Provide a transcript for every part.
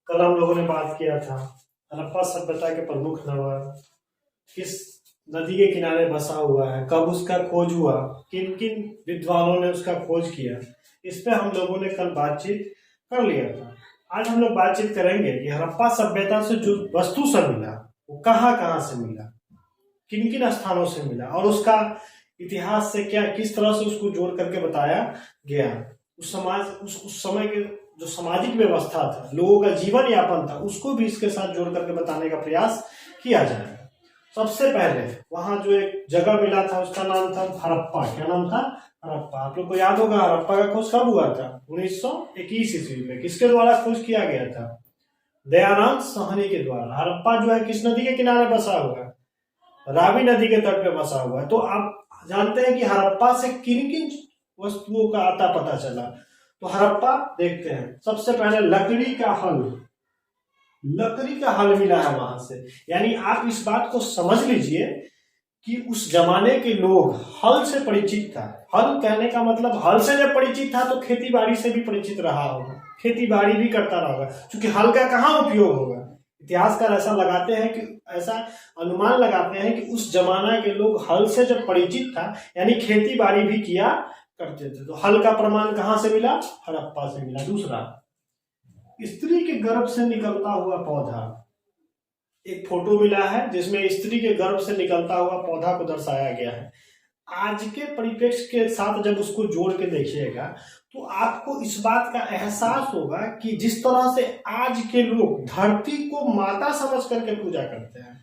कल हम लोगों ने बात किया था हड़प्पा सभ्यता के प्रमुख नगर किस नदी के किनारे बसा हुआ है, कब उसका खोज हुआ, किन किन विद्वानों ने उसका खोज किया। इस पे हम लोगों ने कल बातचीत कर लिया था। आज हम लोग बातचीत करेंगे कि हड़प्पा सभ्यता से जो वस्तु सब मिला वो कहाँ कहाँ से मिला, किन किन स्थानों से मिला और उसका इतिहास से क्या किस तरह से उसको जोड़ करके बताया गया। उस समाज उस समय के जो सामाजिक व्यवस्था था, लोगों का जीवन यापन था, उसको भी इसके साथ जोड़ करके बताने का प्रयास किया जाएगा। सबसे पहले वहां जो एक जगह मिला था उसका नाम था हड़प्पा। क्या नाम था? हड़प्पा। आप लोग को याद होगा हड़प्पा का खोज कब हुआ था? 1921 ईस्वी में। किसके द्वारा खोज किया गया था? दयानंद साहनी के द्वारा। हड़प्पा जो है किस नदी के किनारे बसा हुआ है? रावी नदी के तट पे बसा हुआ है। तो आप जानते हैं कि हड़प्पा से किन किन वस्तुओं का आता पता चला। तो हड़प्पा देखते हैं। सबसे पहले लकड़ी का हल मिला है वहां से। यानी आप इस बात को समझ लीजिए कि उस जमाने के लोग हल से परिचित था। हल कहने का मतलब हल से जब परिचित था तो खेती बाड़ी से भी परिचित रहा होगा, खेती बाड़ी भी करता रहा होगा। क्योंकि हल का कहाँ उपयोग होगा? इतिहासकार ऐसा लगाते हैं कि ऐसा अनुमान लगाते हैं कि उस जमाना के लोग हल से जब परिचित था यानी खेती बाड़ी भी किया करते थे। तो हल का प्रमाण कहां से मिला? हड़प्पा से मिला। दूसरा, स्त्री के गर्भ से निकलता हुआ पौधा। एक फोटो मिला है जिसमें स्त्री के गर्भ से निकलता हुआ पौधा को दर्शाया गया है। आज के परिप्रेक्ष्य के साथ जब उसको जोड़ के देखिएगा तो आपको इस बात का एहसास होगा कि जिस तरह से आज के लोग धरती को माता समझ करके पूजा करते हैं,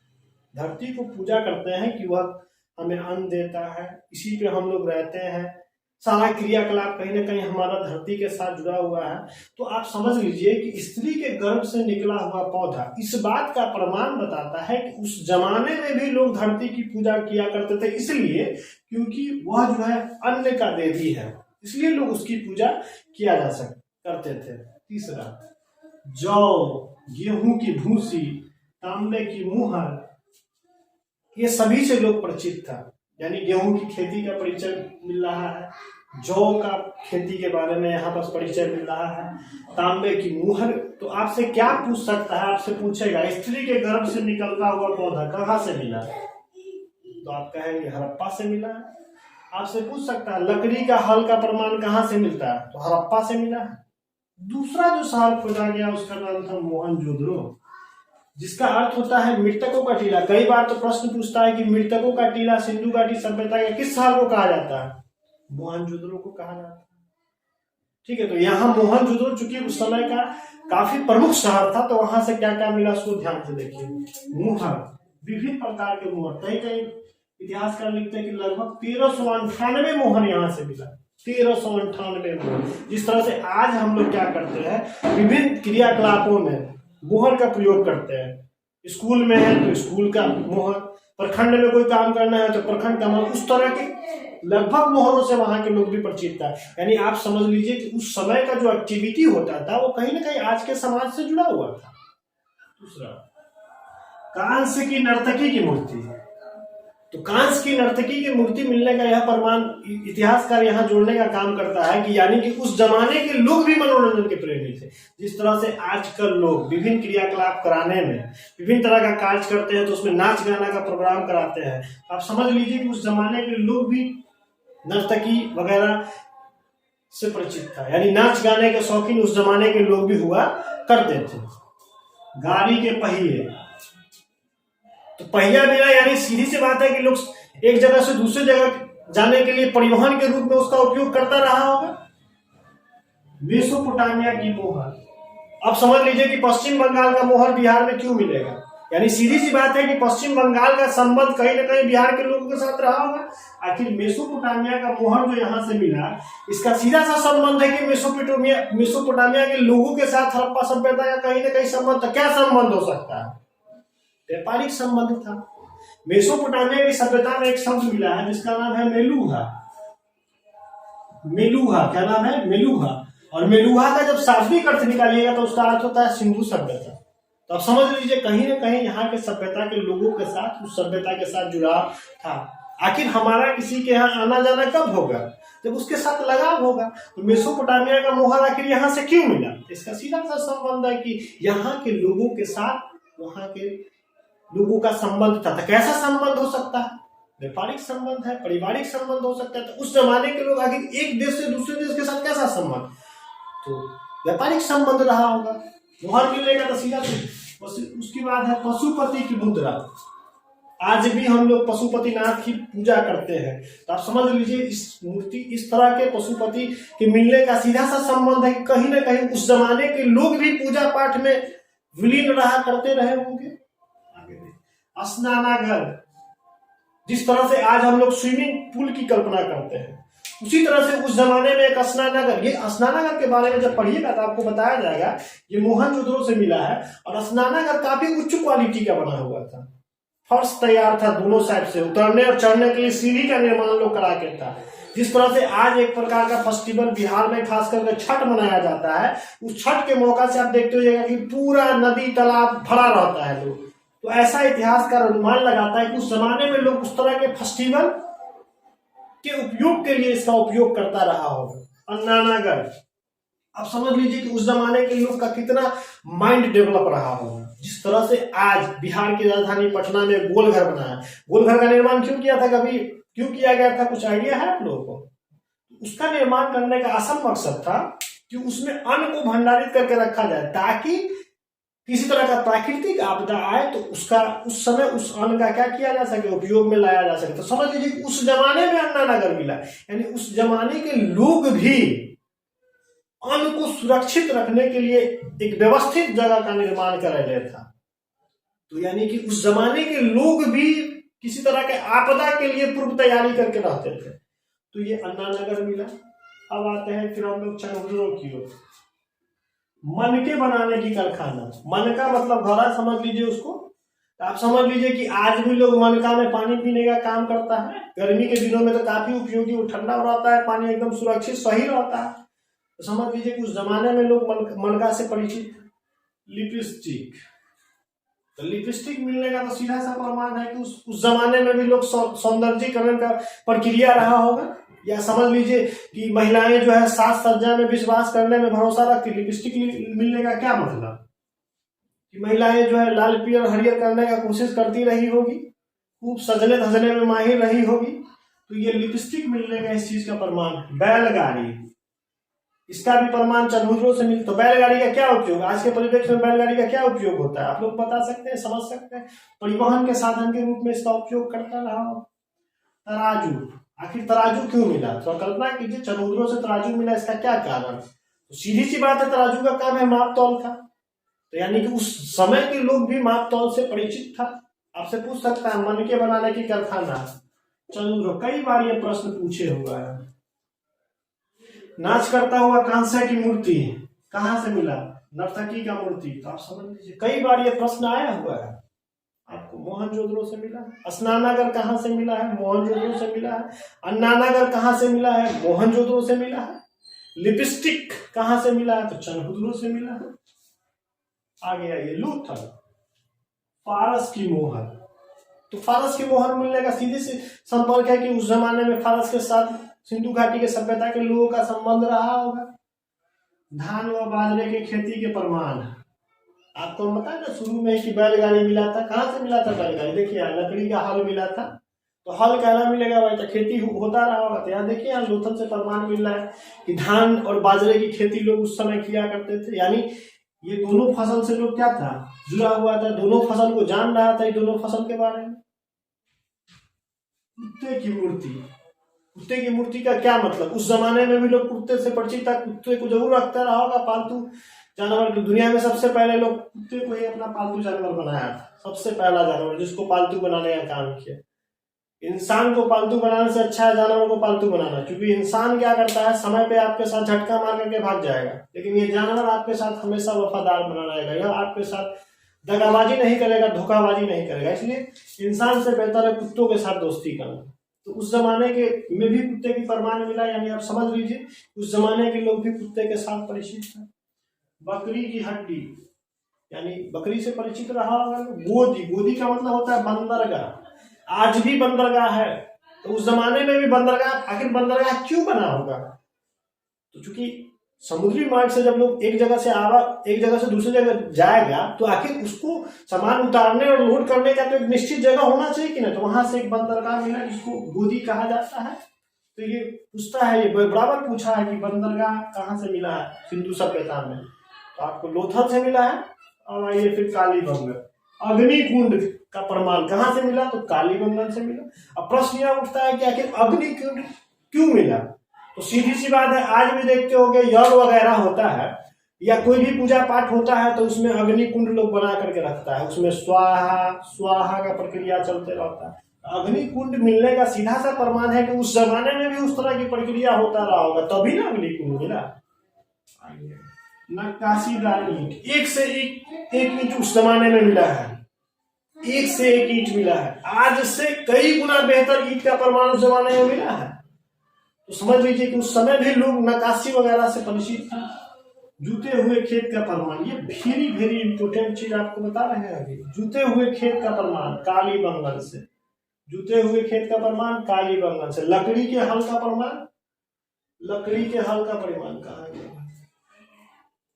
धरती को पूजा करते हैं कि वह हमें अन्न देता है, इसी पे हम लोग रहते हैं, सारा क्रियाकलाप कहीं ना कहीं हमारा धरती के साथ जुड़ा हुआ है। तो आप समझ लीजिए कि स्त्री के गर्भ से निकला हुआ पौधा इस बात का प्रमाण बताता है कि उस जमाने में भी लोग धरती की पूजा किया करते थे, इसलिए क्योंकि वह जो है अन्न का देवी है, इसलिए लोग उसकी पूजा किया करते थे। तीसरा, जौ, गेहूं की भूसी, तांबे की मुहर, ये सभी से लोग परिचित था। यानी गेहूं की खेती का परिचय मिल रहा है, जौ का खेती के बारे में यहाँ पर परिचय मिल रहा है, तांबे की मुहर। तो आपसे क्या पूछ सकता है? आपसे पूछेगा स्त्री के गर्भ से निकलता हुआ पौधा कहाँ से मिला, तो आप कहेंगे हड़प्पा से मिला है। आपसे पूछ सकता है लकड़ी का हल का प्रमाण कहाँ से मिलता है, तो हड़प्पा से मिला है। दूसरा जो शहर खोजा गया उसका नाम था मोहनजोदड़ो, जिसका अर्थ होता है मृतकों का टीला। कई बार तो प्रश्न पूछता है कि मृतकों का टीला सिंधु घाटी सभ्यता के किस शहर को कहा जाता है? मोहनजोदड़ो को कहा जाता है। ठीक है, तो यहाँ मोहनजोदड़ो चूंकि उस समय का काफी प्रमुख शहर था, तो वहां से क्या क्या मिला उसको ध्यान से देखिए। मुहर, विभिन्न प्रकार के मुहर, कहीं कहीं इतिहासकार लिखते हैं कि लगभग 1398 मोहर यहाँ से मिला। 1398 मोहर। जिस तरह से आज हम लोग क्या करते हैं, विभिन्न क्रियाकलापों में मोहर का प्रयोग करते हैं। स्कूल में है तो स्कूल का मोहर, प्रखंड में कोई काम करना है तो प्रखंड का मोहर, उस तरह के लगभग मोहरों से वहां के लोग भी परिचित था। यानी आप समझ लीजिए कि उस समय का जो एक्टिविटी होता था वो कहीं ना कहीं आज के समाज से जुड़ा हुआ था। दूसरा, कांस्य की नर्तकी की मूर्ति। तो कांस्य की नर्तकी की मूर्ति मिलने का यह प्रमाण इतिहासकार यहाँ जोड़ने का काम करता है कि यानी कि उस जमाने के लोग भी मनोरंजन के प्रेमी थे। जिस तरह से आजकल लोग विभिन्न क्रियाकलाप कराने में विभिन्न तरह का कार्य करते हैं तो उसमें नाच गाना का प्रोग्राम कराते हैं। आप समझ लीजिए कि उस जमाने के लोग भी नर्तकी वगैरह से परिचित था, यानी नाच गाने के शौकीन उस जमाने के लोग भी हुआ करते थे। गाड़ी के पहिए, तो पहिया बिना यानी सीधी सी बात है कि लोग एक जगह से दूसरी जगह जाने के लिए परिवहन के रूप में उसका उपयोग करता रहा होगा। मेसोपोटामिया की मोहर, अब समझ लीजिए कि पश्चिम बंगाल का मोहर बिहार में क्यों मिलेगा। यानी सीधी सी बात है कि पश्चिम बंगाल का संबंध कहीं ना कहीं बिहार के लोगों के साथ रहा होगा। आखिर मेसोपोटामिया का मोहर जो यहाँ से मिला, इसका सीधा सा संबंध है कि मेसोपोटामिया के लोगों के साथ हड़प्पा सभ्यता का कहीं ना कहीं संबंध था। क्या संबंध हो सकता है? व्यापारिक संबंध था। मेसोपोटामिया की सभ्यता में एक शब्द मिला है जिसका नाम है मेलूहा। मेलूहा, क्या नाम है? मेलूहा। और मेलूहा का जब शाब्दिक अर्थ निकालिएगा तो उसका अर्थ होता है सिंधु सभ्यता। तो आप समझ लीजिए कहीं ना कहीं यहाँ के सभ्यता के लोगों के साथ उस सभ्यता के साथ जुड़ाव था। आखिर हमारा किसी के यहाँ आना जाना कब होगा? जब उसके साथ लगाव होगा। तो मेसोपोटामिया का मोहर आखिर यहाँ से क्यों मिला? इसका सीधा सा संबंध है कि यहाँ के लोगों के साथ वहां के लोगों का संबंध था। तो कैसा संबंध हो सकता है? व्यापारिक संबंध है, पारिवारिक संबंध हो सकता है। तो उस जमाने के लोग आखिर एक देश से दूसरे देश के साथ कैसा संबंध? तो व्यापारिक संबंध रहा होगा। मोहर मिलेगा तो सीधा। उसकी बात है पशुपति की मुद्रा। आज भी हम लोग पशुपतिनाथ की पूजा करते हैं। तो आप समझ लीजिए इस मूर्ति, इस तरह के पशुपति के मिलने का सीधा सा संबंध है। कहीं ना कहीं उस जमाने के लोग भी पूजा पाठ में विलीन रहा करते रहे होंगे। स्नानागार, जिस तरह से आज हम लोग स्विमिंग पूल की कल्पना करते हैं, उसी तरह से उस जमाने में एक स्नानागार। ये स्नानागार के बारे में जब पढ़िएगा तो आपको बताया जाएगा ये मोहनजोदड़ो से मिला है। और स्नानागार काफी उच्च क्वालिटी का बना हुआ था। फर्श तैयार था, दोनों साइड से उतरने और चढ़ने के लिए सीढ़ी का निर्माण लोग करा के था। जिस तरह से आज एक प्रकार का फेस्टिवल बिहार में खास करके छठ मनाया जाता है, उस छठ के मौका से आप देखते होइएगा कि पूरा नदी तालाब भरा रहता है लोग। तो ऐसा इतिहास का अनुमान लगाता है कि उस जमाने में लोग उस तरह के फेस्टिवल के उपयोग के लिए इसका उपयोग करता रहा होगा। अन्नानगर, आप समझ लीजिए कि उस जमाने के लोग का कितना माइंड डेवलप रहा होगा। जिस तरह से आज बिहार की राजधानी पटना में गोलघर बना है। गोलघर का निर्माण क्यों किया था, कभी क्यों किया गया था, कुछ आइडिया है आप लोगों को? उसका निर्माण करने का असल मकसद था कि उसमें अन्न को भंडारित करके रखा जाए, ताकि किसी तरह का प्राकृतिक आपदा आए तो उसका उस समय उस अन्न का क्या किया जा सके, उपयोग में लाया जा सके। तो समझ लीजिए उस जमाने में अन्नानगर मिला, यानी उस जमाने के लोग भी अन्न को सुरक्षित रखने के लिए एक व्यवस्थित जगह का निर्माण कर रहे था। तो यानी कि उस जमाने के लोग भी किसी तरह के आपदा के लिए पूर्व तैयारी करके रहते थे। तो ये अन्नानगर मिला। अब आते हैं फिर हम लोग चनहुदड़ो की ओर। मनके बनाने की कारखाना। मनका मतलब घड़ा समझ लीजिए उसको। तो आप समझ लीजिए कि आज भी लोग मनका में पानी पीने का काम करता है। गर्मी के दिनों में तो काफी उपयोगी, वो ठंडा रहता है, पानी एकदम सुरक्षित सही रहता है। तो समझ लीजिए कि उस जमाने में लोग मनका से परिचित। लिपस्टिक, तो लिपस्टिक मिलने का तो सीधा सा प्रमाण है कि उस जमाने में भी लोग सौंदर्यीकरण का प्रक्रिया रहा होगा। या समझ लीजिए कि महिलाएं जो है साज सज्जा में विश्वास करने में भरोसा रखती। लिपस्टिक मिलने का क्या मतलब कि महिलाएं जो है लाल पीयर हरियर करने का कोशिश करती रही होगी, खूब सजने धजने में माहिर रही होगी। तो ये लिपस्टिक मिलने का इस चीज का प्रमाण। बैलगाड़ी, इसका भी प्रमाण चनहुदड़ो से मिलता। तो बैलगाड़ी का क्या उपयोग, आज के परिप्रेक्ष्य में बैलगाड़ी का क्या उपयोग होता है, आप लोग बता सकते हैं, समझ सकते हैं? परिवहन के साधन के रूप में इसका उपयोग करता रहा। तराजू, आखिर तराजू क्यों मिला? तो कल्पना कीजिए चनहुदड़ो से तराजू मिला, इसका क्या कारण? तो सीधी सी बात है, तराजू का काम है माप तौल का। तो यानी कि उस समय के लोग भी माप तौल से परिचित था। आपसे पूछ सकता है मनके बनाने की कारखाना चनहुदड़ो। कई बार ये प्रश्न पूछे हुआ है। नाच करता हुआ कांसे की मूर्ति कहां से मिला? नर्तकी का मूर्ति। तो आप समझ लीजिए कई बार ये प्रश्न आया हुआ है आपको। मोहनजोदड़ो से मिला। स्नानागार कहां से मिला है? मोहनजोदड़ो से मिला है। अन्नानगर कहां से मिला है? मोहनजोदड़ो से मिला है। लिपस्टिक कहां से मिला है? तो चनहुदड़ो से मिला है। आगे आइए, लूथल, फारस की मोहर। तो फारस की मोहर मिलने का सीधे से संपर्क है कि उस जमाने में फारस के साथ सिंधु घाटी के सभ्यता के लोगों का संबंध रहा होगा। धान व बाजरे की खेती के प्रमाण आपको हम बताया ना शुरू में कि बैलगाड़ी मिला था। कहां से मिला था बैलगाड़ी? देखिए लकड़ी का हल मिला था। तो हल कहना मिलेगा भाई, तो खेती होता रहा होगा। तो यहाँ देखिए यहाँ लोथल से प्रमाण मिल रहा है कि धान और बाजरे की खेती लोग उस समय किया करते थे। यानी ये दोनों फसल से लोग क्या था, जुड़ा हुआ था, दोनों फसल को जान रहा था, ये दोनों फसल के बारे में। कुत्ते की मूर्ति, कुत्ते की मूर्ति का क्या मतलब? उस जमाने में भी लोग कुत्ते से परिचित था, कुत्ते को जरूर रखता रहा होगा पालतू जानवर। दुनिया में सबसे पहले लोग कुत्ते को ही अपना पालतू जानवर बनाया था। सबसे पहला जानवर जिसको पालतू बनाने का काम किया। इंसान को पालतू बनाने से अच्छा है जानवर को पालतू बनाना, क्योंकि इंसान क्या करता है, समय पे आपके साथ झटका मार करके भाग जाएगा, लेकिन ये जानवर आपके साथ हमेशा वफादार बना रहेगा। यह आपके साथ दगाबाजी नहीं करेगा, धोखाबाजी नहीं करेगा। इसलिए इंसान से बेहतर है कुत्तों के साथ दोस्ती करना। तो उस जमाने के में भी कुत्ते की प्रमाण मिला। यानी आप समझ लीजिए उस जमाने के लोग भी कुत्ते के साथ परिचित थे। बकरी की हड्डी, यानी बकरी से परिचित रहा होगा। गोदी, गोदी का मतलब होता है बंदरगाह। आज भी बंदरगाह है तो उस जमाने में भी बंदरगाह, आखिर बंदरगाह क्यों बना होगा? तो चूंकि समुद्री मार्ग से जब लोग एक जगह से दूसरी जगह जाएगा, तो आखिर उसको सामान उतारने और लोड करने का तो एक निश्चित जगह होना चाहिए कि ना। तो वहां से एक बंदरगाह मिला जिसको गोदी कहा जाता है। तो ये पूछता है, ये बराबर पूछा है कि बंदरगाह कहाँ से मिला है सिंधु सभ्यता में। तो आपको लोथल से मिला है। और आइए फिर कालीबंगन, अग्निकुंड का प्रमाण कहाँ से मिला? तो कालीबंगन से मिला। अब प्रश्न यह उठता है कि आखिर अग्निकुंड क्यों मिला? तो सीधी सी बात है, आज भी देखते होंगे यज्ञ वगैरह होता है या कोई भी पूजा पाठ होता है तो उसमें अग्निकुंड लोग बना करके रखता है, उसमें स्वाहा का प्रक्रिया चलते रहता है। अग्निकुंड मिलने का सीधा सा प्रमाण है कि उस जमाने में भी उस तरह की प्रक्रिया होता रहा होगा, तभी ना अग्निकुंड मिला। नक्काशीदार ईंट, एक से एक ईंट उस जमाने में मिला है, एक से एक ईंट मिला है। आज से कई गुना बेहतर ईंट का प्रमाण उस जमाने में मिला है। तो समझ लीजिए कि उस समय भी लोग नक्काशी वगैरह से परिचित थे। जूते हुए खेत का प्रमाण, ये वेरी वेरी इंपोर्टेंट चीज आपको बता रहे हैं अभी। जूते हुए खेत का प्रमाण कालीबंगन से, जूते हुए खेत का प्रमाण कालीबंगन से। लकड़ी के हल का प्रमाण, लकड़ी के हल का प्रमाण कहाँ गया?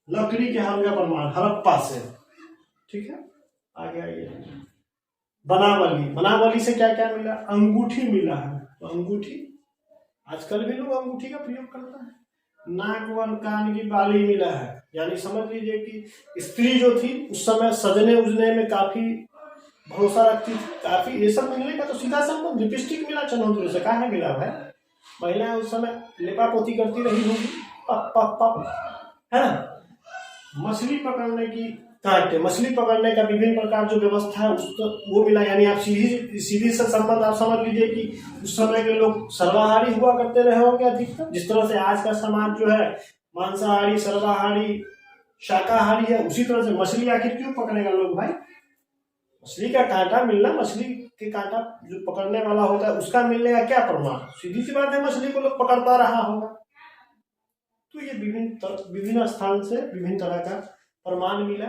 लकड़ी के हल का प्रमाण हड़प्पा से। ठीक है, आगे आइए। बनावली, बनावली से क्या क्या मिला? अंगूठी मिला है। तो अंगूठी, आजकल भी लोग अंगूठी का प्रयोग करता है। नाक व कान की बाली मिला है, यानी समझ लीजिए कि स्त्री जो थी उस समय सजने उजने में काफी भरोसा रखती थी। काफी ये सब मिलने का तो सीधा संबंध लिपस्टिक मिला चनौतरी से, कहाँ मिला है? महिलाएं उस समय लेपा पोती करती रही होगी, पप पप पप, है ना। मछली पकड़ने की कांटे, मछली पकड़ने का विभिन्न प्रकार जो व्यवस्था है उसको वो मिला, यानी आप सीधी से संबंध आप समझ लीजिए कि उस समय के लोग सर्वाहारी हुआ करते रहे होंगे अधिकतर। जिस तरह से आज का समाज जो है मांसाहारी, सर्वाहारी, शाकाहारी है, उसी तरह से मछली आखिर क्यों पकड़ेगा लोग भाई? मछली का कांटा मिलना, मछली के कांटा जो पकड़ने वाला होता है उसका मिलने का क्या प्रमाण? सीधी सी बात है, मछली को लोग पकड़ता रहा होगा। तो ये विभिन्न स्थान से विभिन्न तरह का प्रमाण मिला।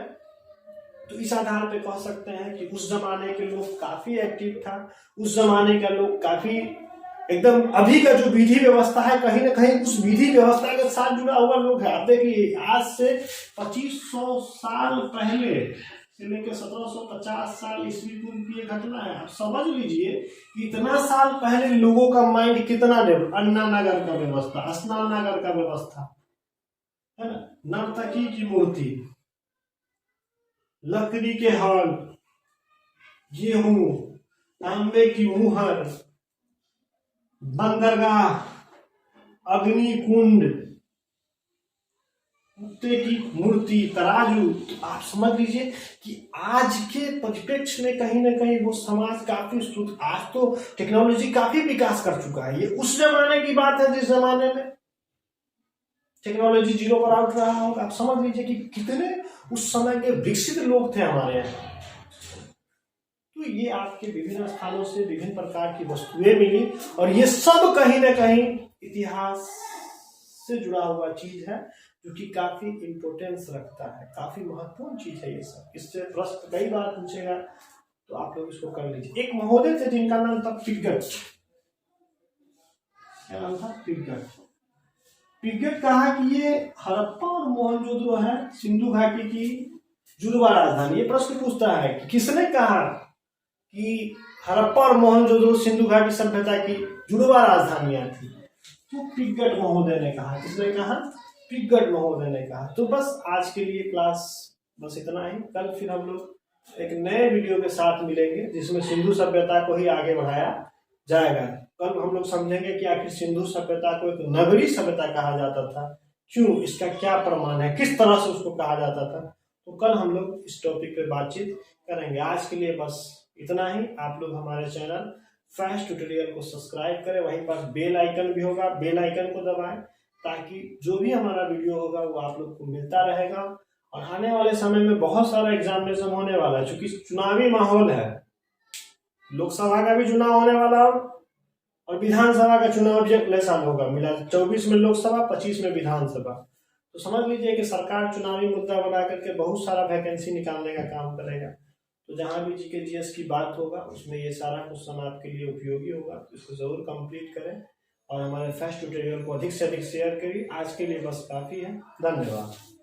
तो इस आधार पे कह सकते हैं कि उस जमाने के लोग काफी एक्टिव था। उस जमाने का लोग काफी एकदम, अभी का जो विधि व्यवस्था है कहीं ना कहीं उस विधि व्यवस्था के साथ जुड़ा हुआ लोग है। आप देखिए, आज से 2500 साल पहले से लेकर 1750 साल ईस्वी पूर्व की घटना है। आप समझ लीजिए इतना साल पहले लोगों का माइंड कितना डेवलप। अन्नानगर का व्यवस्था, स्नानागर का व्यवस्था, है ना। नर्तकी की मूर्ति, लकड़ी के हल, गेहूं, तांबे की मुहर, बंदरगाह, अग्निकुंड, कुत्ते की मूर्ति, तराजू। तो आप समझ लीजिए कि आज के परिप्रेक्ष्य में कहीं ना कहीं वो समाज काफी आज तो टेक्नोलॉजी काफी विकास कर चुका है। ये उस जमाने की बात है जिस जमाने में टेक्नोलॉजी जीरो पर आउट रहा होगा। आप समझ लीजिए कि कितने उस समय के विकसित लोग थे हमारे यहाँ। तो ये आपके विभिन्न स्थानों से विभिन्न प्रकार की वस्तुएं मिली और ये सब कहीं ना कहीं इतिहास से जुड़ा हुआ चीज है जो कि काफी इंपोर्टेंस रखता है, काफी महत्वपूर्ण चीज है ये सब। इससे प्रश्न कई बार पूछेगा तो आप लोग इसको कर लीजिए। एक महोदय थे जिनका नाम था पिगट। क्या नाम था? पिगट। पिगट कहा कि ये हड़प्पा और मोहनजोदड़ो है सिंधु घाटी की जुड़वा राजधानी। ये प्रश्न पूछता है कि किसने कहा कि हड़प्पा और मोहनजोदड़ो सिंधु घाटी सभ्यता की जुड़वा राजधानियां थी? तो पिगट महोदय ने कहा। किसने कहा? पिगट महोदय ने कहा। तो बस आज के लिए क्लास बस इतना ही। कल फिर हम लोग एक नए वीडियो के साथ मिलेंगे जिसमें सिंधु सभ्यता को ही आगे बढ़ाया जाएगा। कल हम लोग समझेंगे कि आखिर सिंधु सभ्यता को एक नगरी सभ्यता कहा जाता था, क्यों, इसका क्या प्रमाण है, किस तरह से उसको कहा जाता था। तो कल हम लोग इस टॉपिक पे बातचीत करेंगे। आज के लिए बस इतना ही। आप लोग हमारे चैनल फैस्ट ट्यूटोरियल को सब्सक्राइब करें, वहीं पर बेल आइकन भी होगा, बेल आइकन को दबाएं ताकि जो भी हमारा वीडियो होगा वो आप लोग को मिलता रहेगा। और आने वाले समय में बहुत सारा एग्जामिनेशन होने वाला है, क्योंकि चुनावी माहौल है। लोकसभा का भी चुनाव होने वाला और विधानसभा का चुनाव भी अगले साल होगा। मिला 24 में लोकसभा, 25 में विधानसभा। तो समझ लीजिए कि सरकार चुनावी मुद्दा बना करके बहुत सारा वैकेंसी निकालने का काम करेगा। तो जहाँ भी जीके जीएस की बात होगा उसमें ये सारा क्वेश्चन आपके लिए उपयोगी होगा, तो इसको जरूर कंप्लीट करें और हमारे फर्स्ट ट्यूटोरियल को अधिक से अधिक शेयर करिए। आज के लिए बस काफ़ी है। धन्यवाद।